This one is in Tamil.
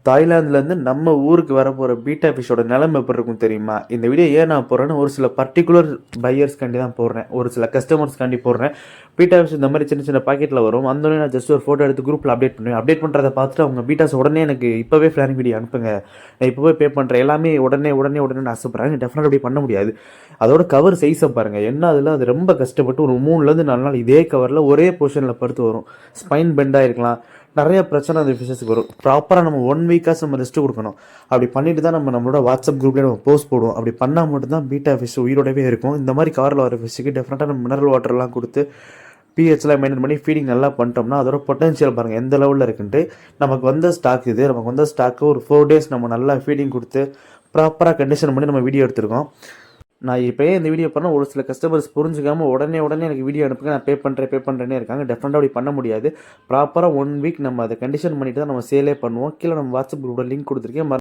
தாய்லாந்துலேருந்து நம்ம ஊருக்கு வரப்போகிற பீட்டா ஃபிஷ்ஷோட நிலைமை எப்படி இருக்கும் தெரியுமா? இந்த வீடியோ ஏன் நான் போடுறேன்னா, ஒரு சில பர்டிகுலர் பையர்ஸ்காண்டி தான் போடுறேன், ஒரு சில கஸ்டமர்ஸ்காண்டி போடுறேன். பீட்டா ஃபிஷ் இந்த மாதிரி சின்ன சின்ன பாக்கெட்டில் வரும். வந்தோடனே நான் ஜஸ்ட் ஒரு ஃபோட்டோ எடுத்து குரூப்பில் அப்டேட் பண்ணுவேன். அப்டேட் பண்ணுறதை பார்த்துட்டு அவங்க பீட்டாஸ் உடனே எனக்கு இப்போவே ஃப்ளாரிங் வீடியோ அனுப்புங்க, நான் இப்போவே பே பண்ணுறேன், எல்லாமே உடனே உடனே உடனே ஆசைப்படுறாங்க. டெஃபினட்டாக அப்படி பண்ண முடியாது. அதோட கவர் சைஸை பாருங்கள் என்ன, அதில் அது ரொம்ப கஷ்டப்பட்டு ஒரு 3லேருந்து 4 நாள் இதே கவரில் ஒரே பொசிஷனில் படுத்து வரும். ஸ்பைன் பெண்டாக இருக்கலாம், நிறைய பிரச்சனை அந்த ஃபிஷஸ்க்கு வரும். ப்ராப்பராக நம்ம 1 வீக்காக நம்ம ரெஸ்ட்டு கொடுக்கணும். அப்படி பண்ணிட்டு தான் நம்மளோட வாட்ஸ்அப் குரூப்லேயே நம்ம போஸ்ட் போடுவோம். அப்படி பண்ணால் மட்டும்தான் பீட்டா ஃபிஷ் உயிரோடவே இருக்கும். இந்த மாதிரி கவரில் வர ஃபிஷ்ஷுக்கு டெஃபினட்டாக நம்ம மினரல் வாட்டர்லாம் கொடுத்து பிஹெச்லாம் மெயின்டைன் பண்ணி ஃபீடிங் நல்லா பண்ணிட்டோம்னா அதோட பொட்டன்ஷியல் பாருங்கள் எந்த லெவலில் இருக்குன்ட்டு. நமக்கு வந்த ஸ்டாக் இது, நமக்கு வந்த ஸ்டாக்கு ஒரு 4 days நம்ம நல்லா ஃபீடிங் கொடுத்து ப்ராப்பராக கண்டிஷன் பண்ணி நம்ம வீடியோ எடுத்திருக்கோம். நான் இப்போயே இந்த வீடியோ பண்ணால் ஒரு சில கஸ்டமர்ஸ் புரிஞ்சுக்காமல் உடனே எனக்கு வீடியோ அனுப்புங்க, நான் பே பண்ணுறேன்னே இருக்காங்க. டெஃபினட்டாக அப்படி பண்ண முடியாது. ப்ராப்பராக 1 வீக் நம்ம அதை கண்டிஷன் பண்ணிட்டு தான் நம்ம சேலே பண்ணுவோம். கீழே நம்ம வாட்ஸ்அப் குரூப்போட லிங்க் கொடுத்துருக்கேன்.